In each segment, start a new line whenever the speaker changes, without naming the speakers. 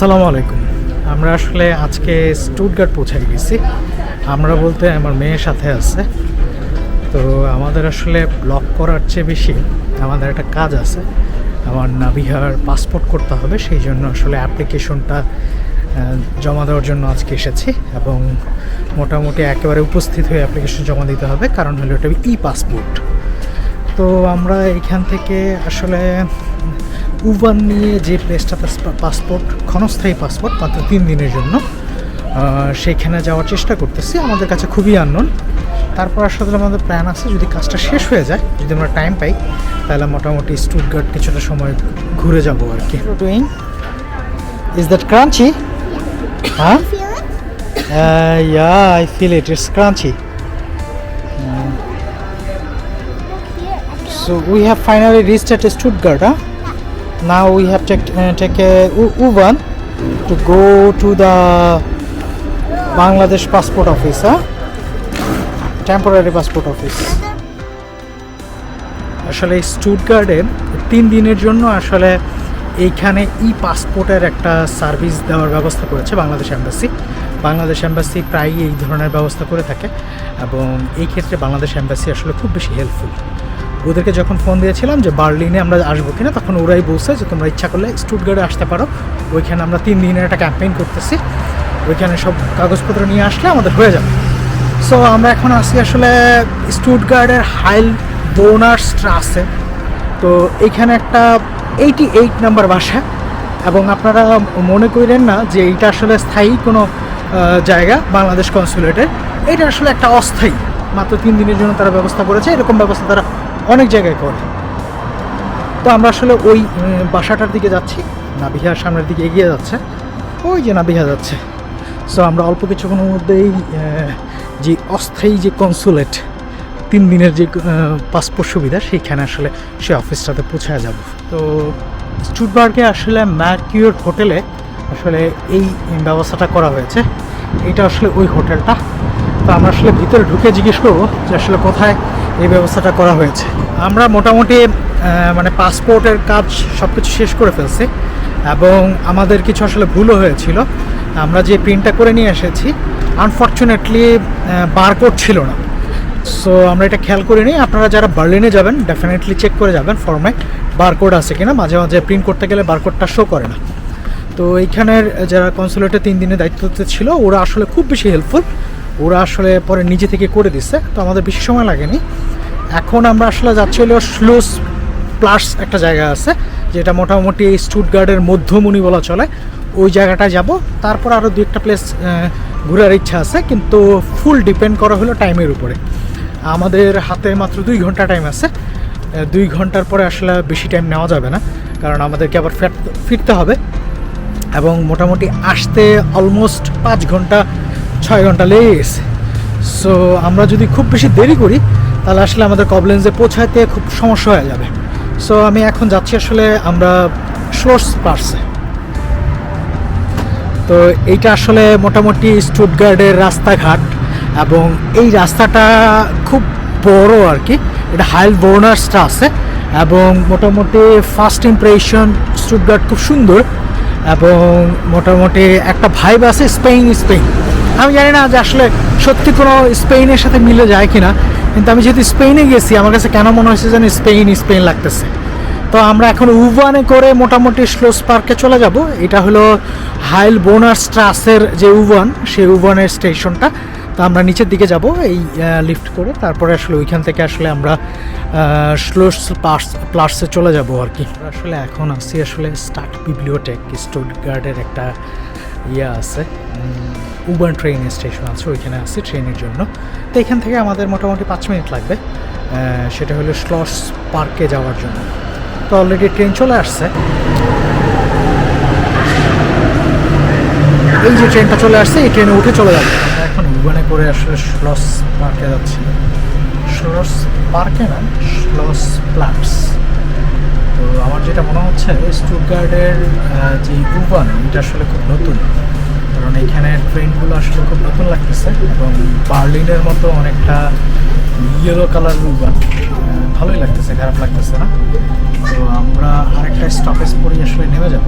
আসসালামু আলাইকুম। আমরা আসলে আজকে স্টুটগার্ট পৌঁছে গেছি। আমরা বলতে আমার মেয়ের সাথে আছে। তো আমাদের আসলে ব্লগ করার চেয়ে বেশি আমাদের একটা কাজ আছে। আমার নাবিহার পাসপোর্ট করতে হবে, সেই জন্য আসলে অ্যাপ্লিকেশনটা জমা দেওয়ার জন্য আজকে এসেছি এবং মোটামুটি একেবারে উপস্থিত হয়ে অ্যাপ্লিকেশন জমা দিতে হবে, কারণ হলো এটা ই পাসপোর্ট। তো আমরা এখান থেকে আসলে উবান নিয়ে যে প্লেসটাতে পাসপোর্ট, ক্ষণস্থায়ী পাসপোর্ট মাত্র 3 দিনের জন্য, সেইখানে যাওয়ার চেষ্টা করতেছি। আমাদের কাছে খুবই আননোন। তারপর আসলে আমাদের প্ল্যান আছে, যদি কাজটা শেষ হয়ে যায়, যদি আমরা টাইম পাই, তাহলে মোটামুটি স্টুটগার্ট কিছুটা সময় ঘুরে যাবো আর কি। Doing is that crunchy? হ্যাঁ, I feel it, it's crunchy. So we have finally reached at Stuttgart. Now we have to take a U-Bahn to go to the Bangladesh passport office, temporary passport office. আসলে স্টুটগার্টের 3 দিনের জন্য আসলে এইখানে পাসপোর্টের একটা service দেওয়ার ব্যবস্থা করেছে বাংলাদেশ এম্বাসি। বাংলাদেশ এম্বাসি প্রায়ই এই ধরনের ব্যবস্থা করে থাকে এবং এই ক্ষেত্রে বাংলাদেশ এম্বাসি আসলে খুব বেশি হেল্পফুল। ওদেরকে যখন ফোন দিয়েছিলাম যে বার্লিনে আমরা আসবো কিনা, তখন ওরাই বলছে যে তোমরা ইচ্ছা করলে স্টুটগার্টে আসতে পারো। ওইখানে আমরা 3 দিনের একটা ক্যাম্পেইন করতেছি, ওইখানে সব কাগজপত্র নিয়ে আসলে আমাদের হয়ে যাবে। সো আমরা এখন আসি আসলে স্টুটগার্টের হাইল বোনার স্ট্রাসে। তো এইখানে একটা 88 নাম্বার বাসা, এবং আপনারা মনে করেন না যে এইটা আসলে স্থায়ী কোনো জায়গা বাংলাদেশ কনসুলেটের। এটা আসলে একটা অস্থায়ী, মাত্র 3 দিনের জন্য তারা ব্যবস্থা করেছে। এরকম ব্যবস্থা তারা অনেক জায়গায় করে। তো আমরা আসলে ওই বাসাটার দিকে যাচ্ছি। নাবিহার সামনের দিকে এগিয়ে যাচ্ছে, ওই যে নাবিহা যাচ্ছে। সো আমরা অল্প কিছুক্ষণের মধ্যেই যে অস্থায়ী যে কনসুলেট 3 দিনের যে পাসপোর্ট সুবিধা, সেইখানে আসলে সে অফিসটাতে পৌঁছে যাব। তো স্টুটগার্টে আসলে ম্যারকিউর হোটেলে আসলে এই ব্যবস্থাটা করা হয়েছে। এটা আসলে ওই হোটেলটা। তো আমরা আসলে ভিতরে ঢুকে জিজ্ঞেস করবো যে আসলে কোথায় এই ব্যবস্থাটা করা হয়েছে। আমরা মোটামুটি মানে পাসপোর্টের কাজ সব কিছু শেষ করে ফেলছি এবং আমাদের কিছু আসলে ভুলও হয়েছিল। আমরা যে প্রিন্টটা করে নিয়ে এসেছি, আনফর্চুনেটলি বারকোড ছিল না। সো আমরা এটা খেয়াল করে নিই। আপনারা যারা বার্লিনে যাবেন ডেফিনেটলি চেক করে যাবেন ফর্মে বারকোড আছে কিনা। মাঝে মাঝে প্রিন্ট করতে গেলে বারকোডটা শো করে না। তো এইখানের যারা কনসুলেটে 3 দিনের দায়িত্বতে ছিল, ওরা আসলে খুব বেশি হেল্পফুল। ওরা আসলে পরে নিজে থেকে করে দিচ্ছে, তো আমাদের বেশি সময় লাগেনি। এখন আমরা আসলে যাচ্ছি হলো স্লুস প্লাস একটা জায়গা আছে, যেটা মোটামুটি স্টুটগার্টের মধ্যমণি বলা চলে। ওই জায়গাটায় যাব। তারপর আরও 2-একটা প্লেস ঘোরার ইচ্ছা আছে, কিন্তু ফুল ডিপেন্ড করা হলো টাইমের উপরে। আমাদের হাতে মাত্র 2 ঘন্টা টাইম আছে। 2 ঘন্টার পরে আসলে বেশি টাইম নেওয়া যাবে না, কারণ আমাদেরকে আবার ফিরতে হবে এবং মোটামুটি আসতে অলমোস্ট 5 ঘন্টা 6 ঘন্টা লেগে গেছে। সো আমরা যদি খুব বেশি দেরি করি, তাহলে আসলে আমাদের কবলেন্সে পৌঁছাতে খুব সমস্যা হয়ে যাবে। সো আমি এখন যাচ্ছি আসলে আমরা স্লোস পার্সে। তো এইটা আসলে মোটামুটি স্টুটগার্টের রাস্তাঘাট, এবং এই রাস্তাটা খুব বড় আর কি। এটা হাইল বোনার স্ট্রাসে, এবং মোটামুটি ফার্স্ট ইমপ্রেশন স্টুটগার্ট খুব সুন্দর, এবং মোটামুটি একটা ভাইব আছে স্পেন। আমি জানি না যে আসলে সত্যি কোনো স্পেনের সাথে মিলে যায় কিনা, কিন্তু আমি যেহেতু স্পেনে গেছি, আমার কাছে কেন মনে হয়েছে যেন স্পেন লাগতেছে। তো আমরা এখন উবানে করে মোটামুটি স্লোস পার্কে চলে যাব। এটা হলো হাইল বোনার স্ট্রাসের যে উবান, সেই উবানের স্টেশনটা। তো আমরা নিচের দিকে যাব এই লিফট করে। তারপরে আসলে ওইখান থেকে আসলে আমরা স্লোস প্লাসে চলে যাব আর কি। আসলে এখন আসছি আসলে স্টার্ট বিবলিওটেক, স্টুটগার্টের একটা আছে, উবান ট্রেন স্টেশন আছে, ওইখানে আসছি ট্রেনের জন্য। তো এখান থেকে আমাদের মোটামুটি 5 মিনিট লাগবে, সেটা হলো স্লস পার্কে যাওয়ার জন্য। তো অলরেডি ট্রেন চলে আসছে। এই যে ট্রেনটা চলে আসছে, এই ট্রেনে উঠে চলে যাবে। আমরা এখন উবানে করে আসলে স্লস পার্কে যাচ্ছি। স্লস পার্কে না, স্লস প্লাটস। তো আমার যেটা মনে হচ্ছে স্টুটগার্টের যে উবান, এটা আসলে খুব নতুন, কারণ এখানে ট্রেনগুলো আসলে খুব নতুন লাগতেছে, এবং বার্লিনের মতো অনেকটা ইয়েলো কালার উবান, ভালোই লাগতেছে, খারাপ লাগতেছে না। তো আমরা আরেকটা স্টপেজ পরেই আসলে নেমে যাব।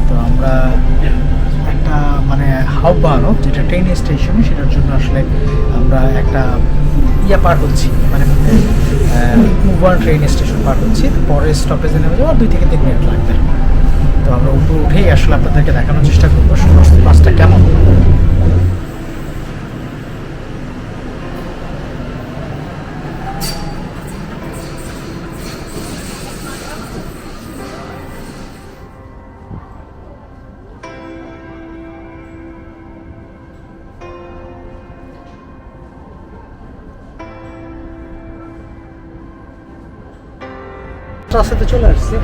তো আমরা একটা মানে হাওয়ানো যেটা ট্রেন স্টেশন, সেটার জন্য আসলে আমরা একটা পার হচ্ছি, মানে উবার ট্রেন স্টেশন পার হচ্ছি। পরের স্টপেজে নেমে যাবো 2 থেকে 3 মিনিট লাগবে। তো আমরা উপরে উঠেই আসলে আপনাদেরকে দেখানোর চেষ্টা করবো সমস্ত বাসটা কেমন। রাস্তাতে চলে আসছে।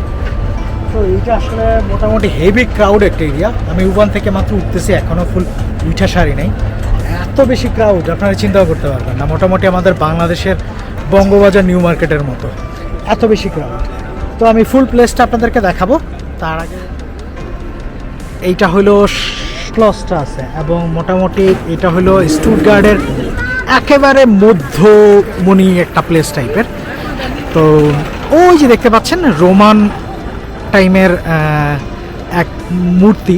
তো এইটা আসলে মোটামুটি হেভি ক্রাউড একটা এরিয়া। আমি উবান থেকে মাত্র উঠতেছি, এখনও ফুল উঠা সারি নাই। এত বেশি ক্রাউড আপনারা চিন্তাও করতে পারবেন না। মোটামুটি আমাদের বাংলাদেশের বঙ্গবাজার নিউ মার্কেটের মতো এত বেশি ক্রাউড। তো আমি ফুল প্লেসটা আপনাদেরকে দেখাবো। তার আগে এইটা হলো ক্লসটা আছে, এবং মোটামুটি এটা হলো স্টুটগার্টের একেবারে মধ্যমণি একটা প্লেস টাইপের। তো ওই যে দেখতে পাচ্ছেন রোমান টাইমের এক মূর্তি।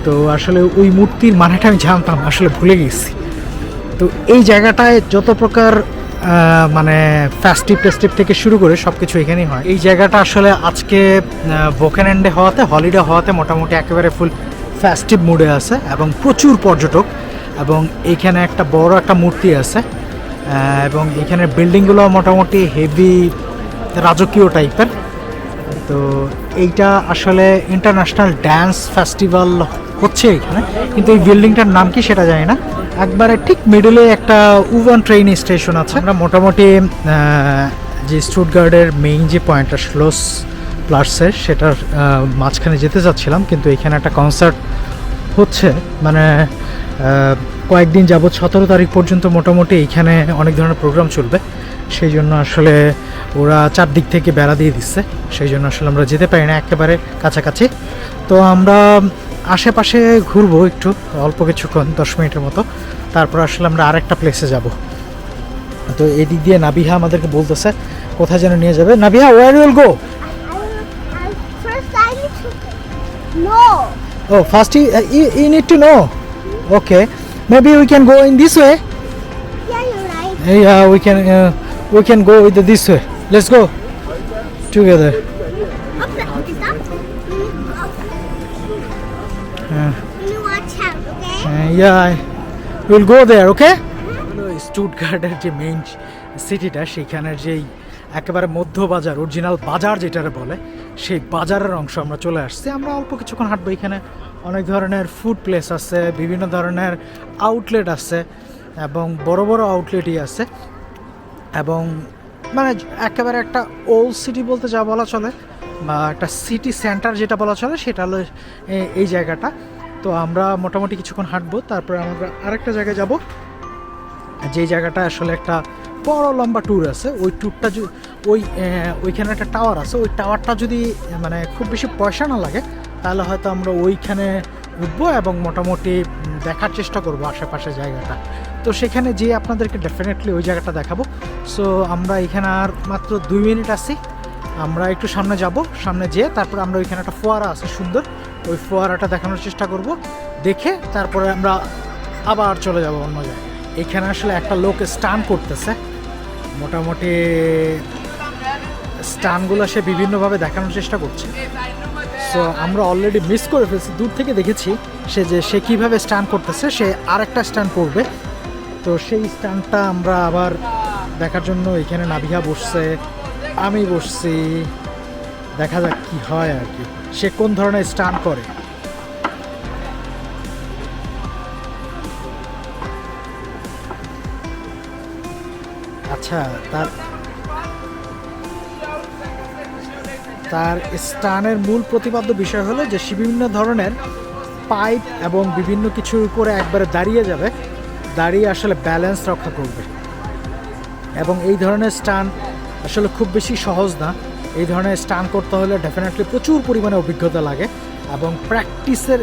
তো আসলে ওই মূর্তির মানেটা আমি জানতাম, আসলে ভুলে গেছি। তো এই জায়গাটায় যত প্রকার মানে ফেস্টিভ থেকে শুরু করে সব কিছু এখানেই হয়। এই জায়গাটা আসলে আজকে ভোকেন্ডে হওয়াতে, হলিডে হওয়াতে মোটামুটি একেবারে ফুল ফেস্টিভ মুডে আছে এবং প্রচুর পর্যটক। এবং এইখানে একটা বড় একটা মূর্তি আছে, এবং এখানের বিল্ডিংগুলো মোটামুটি হেভি রাজকীয় টাইপের। তো এইটা আসলে ইন্টারন্যাশনাল ড্যান্স ফেস্টিভ্যাল হচ্ছে এখানে, কিন্তু এই বিল্ডিংটার নাম কি সেটা জানি না। একবারে ঠিক মিডলে একটা উবান ট্রেন স্টেশন আছে। আমরা মোটামুটি যে স্টুটগার্টের মেইন যে পয়েন্টটা স্লোস প্লাসের, সেটার মাঝখানে যেতে চাচ্ছিলাম, কিন্তু এখানে একটা কনসার্ট হচ্ছে। মানে কয়েকদিন যাবৎ 17 তারিখ পর্যন্ত মোটামুটি এইখানে অনেক ধরনের প্রোগ্রাম চলবে। সেই জন্য আসলে ওরা চারদিক থেকে বেড়া দিয়ে দিচ্ছে, সেই জন্য আসলে আমরা যেতে পারি না একেবারে কাছাকাছি। তো আমরা আশেপাশে ঘুরবো একটু, অল্প কিছুক্ষণ 10 মিনিটের মতো, তারপর আসলে আমরা আরেকটা প্লেসে যাব। তো এদিক দিয়ে নাবিহা আমাদেরকে বলতেছে কোথায় যেন নিয়ে যাবে। Nabiha, where will go? Oh, first you need to know. Okay, maybe we can go in this way.
Yeah, you're right.
Yeah, we can go with this way. Let's go together.
Okay, stop. You watch out, okay?
Yeah, we'll go there, okay? স্টুটগার্টের যে main সিটিটা, সেখানের যেই একেবারে মধ্য বাজার, original বাজার যেটারে বলে, সেই বাজারের অংশ আমরা চলে আসছি। আমরা অল্প কিছুক্ষণ হাঁটবো। এখানে অনেক ধরনের ফুড প্লেস আছে, বিভিন্ন ধরনের আউটলেট আছে, এবং বড় বড় আউটলেটই আছে। এবং মানে একেবারে একটা ওল্ড সিটি বলতে যা বলা চলে, বা একটা সিটি সেন্টার যেটা বলা চলে, সেটা হলো এই জায়গাটা। তো আমরা মোটামুটি কিছুক্ষণ হাঁটবো, তারপরে আমরা আরেকটা জায়গায় যাব, যে জায়গাটা আসলে একটা বড় লম্বা ট্যুর আছে। ওই ট্যুরটা ওইখানে একটা টাওয়ার আছে, ওই টাওয়ারটা যদি মানে খুব বেশি পয়সা না লাগে, তাহলে হয়তো আমরা ওইখানে উঠবো এবং মোটামুটি দেখার চেষ্টা করব আশেপাশে জায়গাটা। তো সেখানে যেয়ে আপনাদেরকে ডেফিনেটলি ওই জায়গাটা দেখাবো। সো আমরা এখানে আর মাত্র 2 মিনিট আছি। আমরা একটু সামনে যাব, সামনে যেয়ে তারপর আমরা ওইখানে একটা ফোয়ারা আছে সুন্দর, ওই ফোয়ারাটা দেখানোর চেষ্টা করব। দেখে তারপরে আমরা আবার চলে যাব অন্য জায়গায়। এখানে আসলে একটা লোক স্টান করতেছে, মোটামুটি স্টানগুলো সে বিভিন্নভাবে দেখানোর চেষ্টা করছে। সো আমরা অলরেডি মিস করে ফেলছি, দূর থেকে দেখেছি সে কীভাবে স্টান করতেছে। সে আরেকটা স্টান করবে, তো সেই স্টানটা আমরা আবার দেখার জন্য এখানে নাবিহা বসছে, আমি বসছি। দেখা যাক কি হয় আর কি, সে কোন ধরনের স্টান করে। আচ্ছা, তার স্টানের মূল প্রতিপাদ্য বিষয় হলো যে সে বিভিন্ন ধরনের পাইপ এবং বিভিন্ন কিছুর উপরে একবারে দাঁড়িয়ে যাবে, দাঁড়িয়ে আসলে ব্যালেন্স রক্ষা করবে। এবং এই ধরনের স্টান আসলে খুব বেশি সহজ না। এই ধরনের স্টান করতে হলে ডেফিনেটলি প্রচুর পরিমাণে অভিজ্ঞতা লাগে এবং প্র্যাকটিসের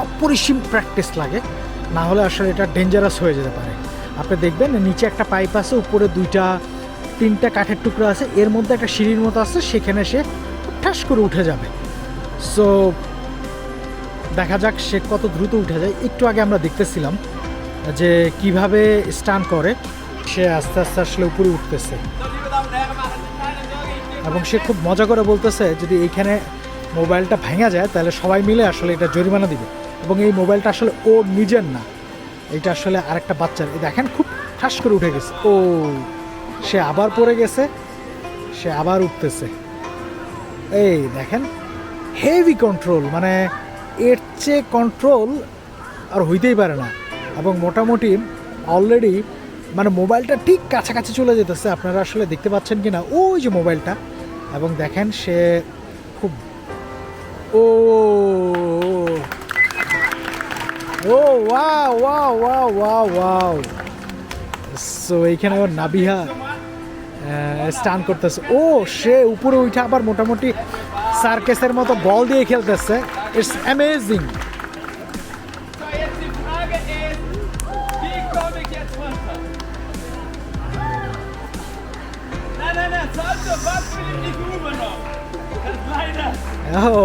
অপরিসীম প্র্যাকটিস লাগে, না হলে আসলে এটা ডেঞ্জারাস হয়ে যেতে পারে। আপনি দেখবেন নিচে একটা পাইপ আছে, উপরে 2-3টা কাঠের টুকরো আছে, এর মধ্যে একটা সিঁড়ির মতো আছে, সেখানে সে ঠাস করে উঠে যাবে। সো দেখা যাক সে কত দ্রুত উঠে যায়। একটু আগে আমরা দেখতেছিলাম যে কিভাবে স্টান করে, সে আস্তে আস্তে আসলে উপরে উঠতেছে এবং সে খুব মজা করে বলতেছে যদি এইখানে মোবাইলটা ভেঙে যায় তাহলে সবাই মিলে আসলে এটা জরিমানা দিবে, এবং এই মোবাইলটা আসলে ওর নিজের না, এটা আসলে আরেকটা বাচ্চার। দেখেন খুব ঠাস করে উঠে গেছে। ও সে আবার পড়ে গেছে, সে আবার উঠতেছে। এই দেখেন হেভি কন্ট্রোল, মানে এর চেয়ে কন্ট্রোল আর হইতেই পারে না। এবং মোটামুটি অলরেডি মানে মোবাইলটা ঠিক কাছাকাছি চলে যেতেছে, আপনারা আসলে দেখতে পাচ্ছেন কি না ওই যে মোবাইলটা। এবং দেখেন সে খুব ও ও wow wow wow wow wow. So এইখানে আবার নাবিহা স্টান করতেছে। ও সে উপরে উঠে আবার মোটামুটি সার্কেসের মতো বল দিয়ে খেলতেছে। It's amazing.
So, jetzt die Frage ist, wie komme ich jetzt runter? Nein, Salto, was will ich nicht rüber noch? Das ist leider.
O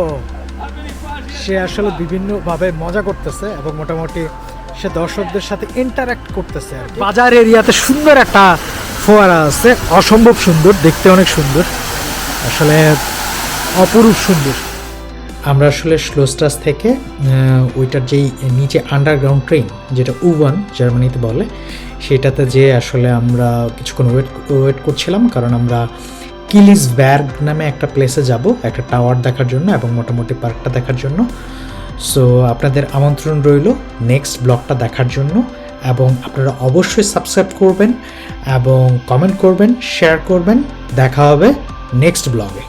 Da bin ich falsch.
সে আসলে বিভিন্নভাবে মজা করতেছে এবং মোটামুটি সে দর্শকদের সাথে ইন্টারাক্ট করতেছে আর কি। বাজার এরিয়াতে সুন্দর একটা ফোয়ারা আছে, অসম্ভব সুন্দর, দেখতে অনেক সুন্দর, আসলে অপরূপ সুন্দর। আমরা আসলে স্লোস্টাস থেকে ওইটার যেই নিচে আন্ডারগ্রাউন্ড ট্রেন যেটা U1 জার্মানিতে বলে, সেটাতে যে আসলে আমরা কিছুক্ষণ ওয়েট করছিলাম, কারণ আমরা কিলিসবার্গ নামে একটা প্লেসে যাব একটা টাওয়ার দেখার জন্য এবং মোটামুটি পার্কটা দেখার জন্য। সো আপনাদের আমন্ত্রণ রইল নেক্সট ব্লগটা দেখার জন্য, এবং আপনারা অবশ্যই সাবস্ক্রাইব করবেন এবং কমেন্ট করবেন, শেয়ার করবেন। দেখা হবে নেক্সট ব্লগে।